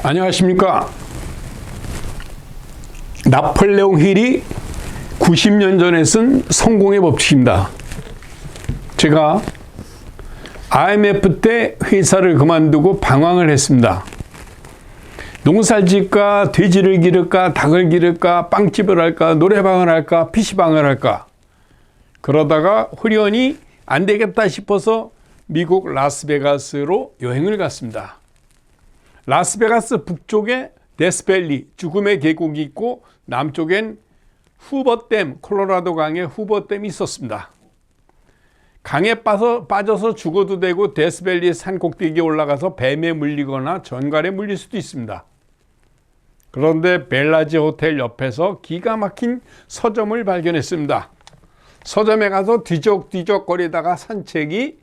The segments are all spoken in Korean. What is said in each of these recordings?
안녕하십니까. 나폴레옹 힐이 90년 전에 쓴 성공의 법칙입니다. 제가 IMF 때 회사를 그만두고 방황을 했습니다. 농사를 지을까, 돼지를 기를까, 닭을 기를까, 빵집을 할까, 노래방을 할까, PC방을 할까. 그러다가 후련히 안 되겠다 싶어서 미국 라스베가스로 여행을 갔습니다. 라스베가스 북쪽에 데스밸리, 죽음의 계곡이 있고 남쪽엔 후버댐, 콜로라도 강에 후버댐이 있었습니다. 강에 빠져서 죽어도 되고 데스밸리 산 꼭대기에 올라가서 뱀에 물리거나 전갈에 물릴 수도 있습니다. 그런데 벨라지 호텔 옆에서 기가 막힌 서점을 발견했습니다. 서점에 가서 뒤적뒤적거리다가 산 책이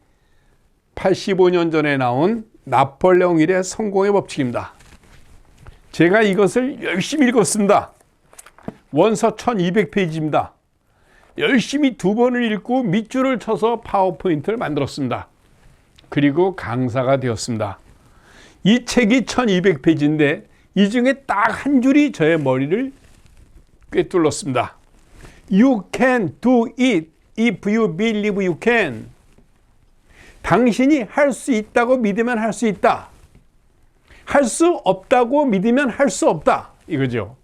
85년 전에 나온 나폴레옹 힐의 성공의 법칙입니다. 제가 이것을 열심히 읽었습니다. 원서 1200페이지입니다. 열심히 2번을 읽고 밑줄을 쳐서 파워포인트를 만들었습니다. 그리고 강사가 되었습니다. 이 책이 1200페이지인데 이 중에 딱 한 줄이 저의 머리를 꿰뚫었습니다. You can do it if you believe you can. 당신이 할 수 있다고 믿으면 할 수 있다. 할 수 없다고 믿으면 할 수 없다. 이거죠.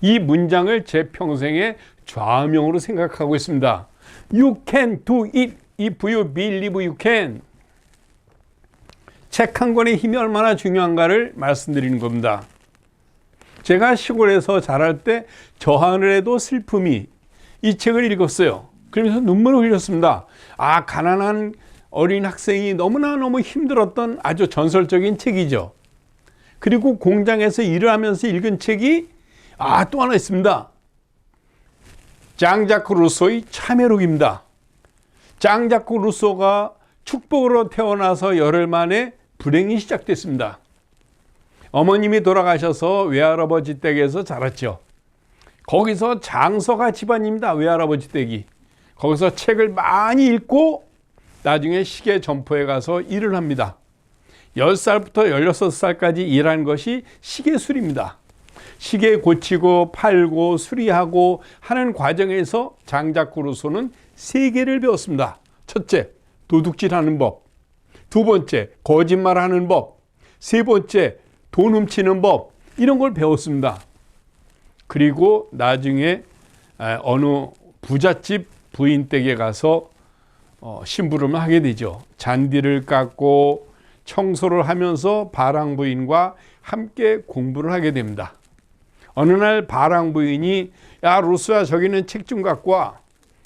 이 문장을 제 평생의 좌명으로 생각하고 있습니다. You can do it if you believe you can. 책 한 권의 힘이 얼마나 중요한가를 말씀드리는 겁니다. 제가 시골에서 자랄 때 저 하늘에도 슬픔이 이 책을 읽었어요. 그러면서 눈물을 흘렸습니다. 아, 가난한 어린 학생이 너무나 힘들었던 아주 전설적인 책이죠. 그리고 공장에서 일을 하면서 읽은 책이 또 하나 있습니다. 장자크 루소의 참회록입니다. 장자크 루소가 축복으로 태어나서 열흘 만에 불행이 시작됐습니다. 어머님이 돌아가셔서 외할아버지 댁에서 자랐죠. 거기서 장서가 집안입니다. 외할아버지 댁이. 거기서 책을 많이 읽고 나중에 시계 점포에 가서 일을 합니다. 10살부터 16살까지 일한 것이 시계술입니다. 시계 고치고 팔고 수리하고 하는 과정에서 장자크 루소는 3개를 배웠습니다. 첫째, 도둑질하는 법. 두 번째, 거짓말하는 법. 세 번째, 돈 훔치는 법. 이런 걸 배웠습니다. 그리고 나중에 어느 부잣집 부인 댁에 가서 심부름을 하게 되죠. 잔디를 깎고 청소를 하면서 바랑 부인과 함께 공부를 하게 됩니다. 어느 날 바랑 부인이 야, 루소야, 저기는 책 좀 갖고 와.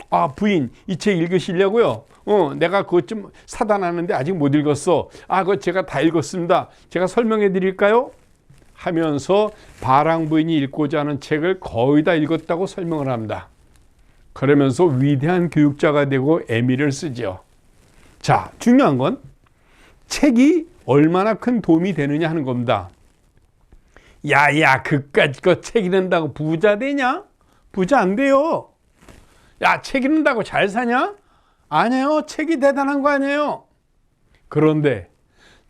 아, 부인, 이 책 읽으시려고요? 내가 그것 좀 사다 놨는데 아직 못 읽었어. 그거 제가 다 읽었습니다. 제가 설명해 드릴까요? 하면서 바랑 부인이 읽고자 하는 책을 거의 다 읽었다고 설명을 합니다. 그러면서 위대한 교육자가 되고 애미를 쓰죠. 자, 중요한 건 책이 얼마나 큰 도움이 되느냐 하는 겁니다. 야야, 그까짓 거 책 읽는다고 부자 되냐? 부자 안 돼요. 야, 책 읽는다고 잘 사냐? 아니에요. 책이 대단한 거 아니에요. 그런데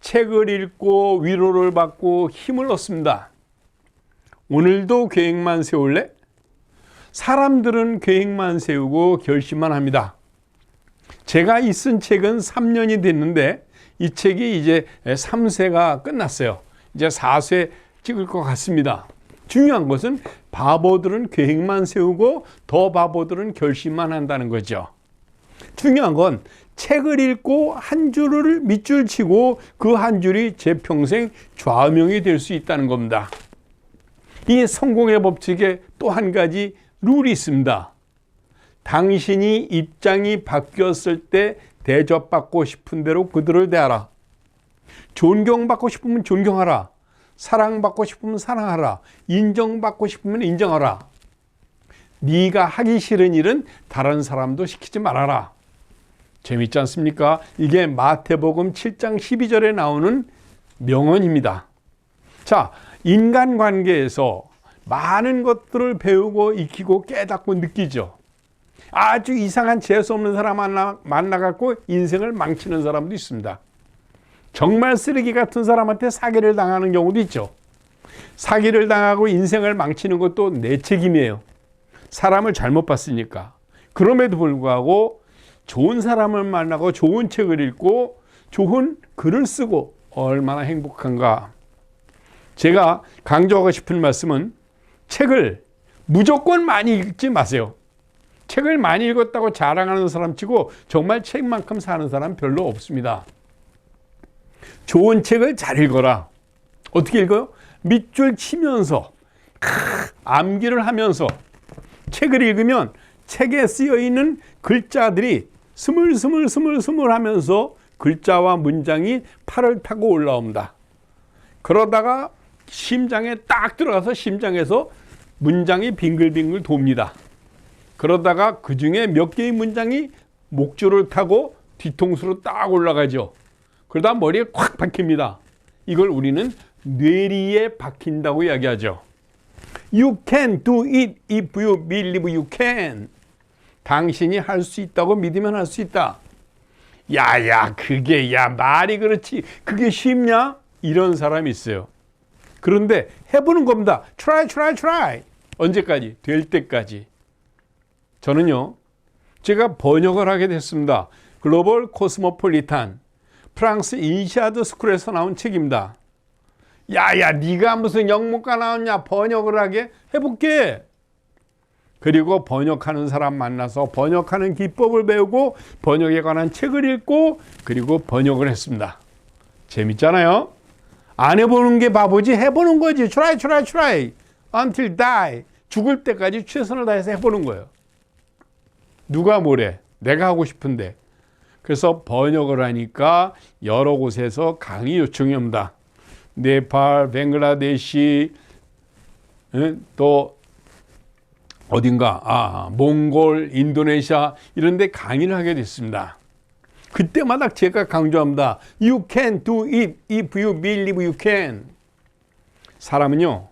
책을 읽고 위로를 받고 힘을 얻습니다. 오늘도 계획만 세울래? 사람들은 계획만 세우고 결심만 합니다. 제가 이 쓴 책은 3년이 됐는데 이 책이 이제 3쇄가 끝났어요. 이제 4쇄 찍을 것 같습니다. 중요한 것은 바보들은 계획만 세우고 더 바보들은 결심만 한다는 거죠. 중요한 건 책을 읽고 한 줄을 밑줄 치고 그 한 줄이 제 평생 좌명이 될 수 있다는 겁니다. 이 성공의 법칙에 또 한 가지 룰이 있습니다. 당신이 입장이 바뀌었을 때 대접받고 싶은 대로 그들을 대하라. 존경받고 싶으면 존경하라. 사랑받고 싶으면 사랑하라. 인정받고 싶으면 인정하라. 네가 하기 싫은 일은 다른 사람도 시키지 말아라. 재밌지 않습니까? 이게 마태복음 7장 12절에 나오는 명언입니다. 자, 인간관계에서 많은 것들을 배우고 익히고 깨닫고 느끼죠. 아주 이상한 재수 없는 사람 만나갖고 인생을 망치는 사람도 있습니다. 정말 쓰레기 같은 사람한테 사기를 당하는 경우도 있죠. 사기를 당하고 인생을 망치는 것도 내 책임이에요. 사람을 잘못 봤으니까. 그럼에도 불구하고 좋은 사람을 만나고 좋은 책을 읽고 좋은 글을 쓰고 얼마나 행복한가. 제가 강조하고 싶은 말씀은 책을 무조건 많이 읽지 마세요. 책을 많이 읽었다고 자랑하는 사람 치고 정말 책만큼 사는 사람 별로 없습니다. 좋은 책을 잘 읽어라. 어떻게 읽어요? 밑줄 치면서 암기를 하면서 책을 읽으면 책에 쓰여 있는 글자들이 스물스물 하면서 글자와 문장이 팔을 타고 올라옵니다. 그러다가 심장에 딱 들어가서 심장에서 문장이 빙글빙글 돕니다. 그러다가 그 중에 몇 개의 문장이 목줄을 타고 뒤통수로 딱 올라가죠. 그러다 머리에 콱 박힙니다. 이걸 우리는 뇌리에 박힌다고 이야기하죠. You can do it if you believe you can. 당신이 할 수 있다고 믿으면 할 수 있다. 그게 말이 그렇지. 그게 쉽냐? 이런 사람이 있어요. 그런데 해보는 겁니다. try. 언제까지? 될 때까지. 저는요, 제가 번역을 하게 됐습니다. 글로벌 코스모폴리탄, 프랑스 인시아드 스쿨에서 나온 책입니다. 네가 무슨 영문과 나왔냐? 번역을 하게? 해볼게. 그리고 번역하는 사람 만나서 번역하는 기법을 배우고 번역에 관한 책을 읽고 그리고 번역을 했습니다. 재밌잖아요? 안 해보는 게 바보지. 해보는 거지. try until die. 죽을 때까지 최선을 다해서 해보는 거예요. 누가 뭐래? 내가 하고 싶은데. 그래서 번역을 하니까 여러 곳에서 강의 요청이 옵니다. 네팔, 벵글라데시, 또 어딘가, 몽골, 인도네시아 이런 데 강의를 하게 됐습니다. 그때마다 제가 강조합니다. You can do it if you believe you can. 사람은요,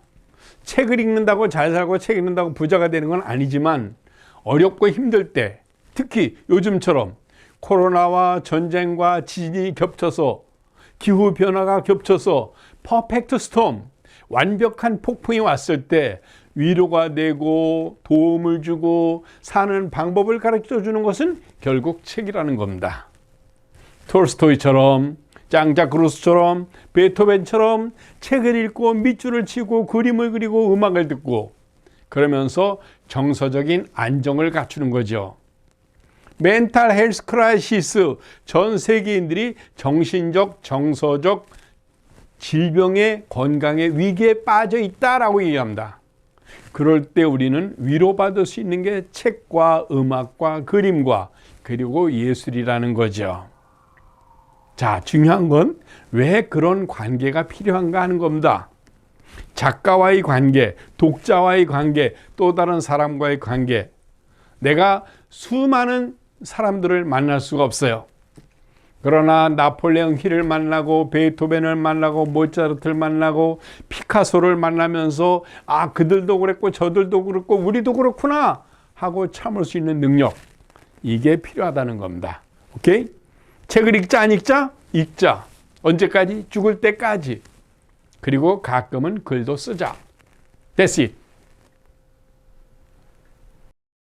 책을 읽는다고 잘 살고 책 읽는다고 부자가 되는 건 아니지만 어렵고 힘들 때, 특히 요즘처럼 코로나와 전쟁과 지진이 겹쳐서 기후변화가 겹쳐서 퍼펙트 스톰, 완벽한 폭풍이 왔을 때 위로가 되고 도움을 주고 사는 방법을 가르쳐 주는 것은 결국 책이라는 겁니다. 톨스토이처럼, 장작 루소처럼, 베토벤처럼 책을 읽고 밑줄을 치고 그림을 그리고 음악을 듣고 그러면서 정서적인 안정을 갖추는 거죠. 멘탈 헬스 크라이시스, 전 세계인들이 정신적, 정서적 질병의 건강의 위기에 빠져 있다라고 얘기합니다. 그럴 때 우리는 위로받을 수 있는 게 책과 음악과 그림과 그리고 예술이라는 거죠. 자, 중요한 건 왜 그런 관계가 필요한가 하는 겁니다. 작가와의 관계, 독자와의 관계, 또 다른 사람과의 관계. 내가 수많은 사람들을 만날 수가 없어요. 그러나 나폴레옹 힐을 만나고 베토벤을 만나고 모차르트를 만나고 피카소를 만나면서 그들도 그랬고 저들도 그랬고 우리도 그렇구나 하고 참을 수 있는 능력, 이게 필요하다는 겁니다. 오케이? 책을 읽자 안 읽자? 읽자. 언제까지? 죽을 때까지. 그리고 가끔은 글도 쓰자. That's it.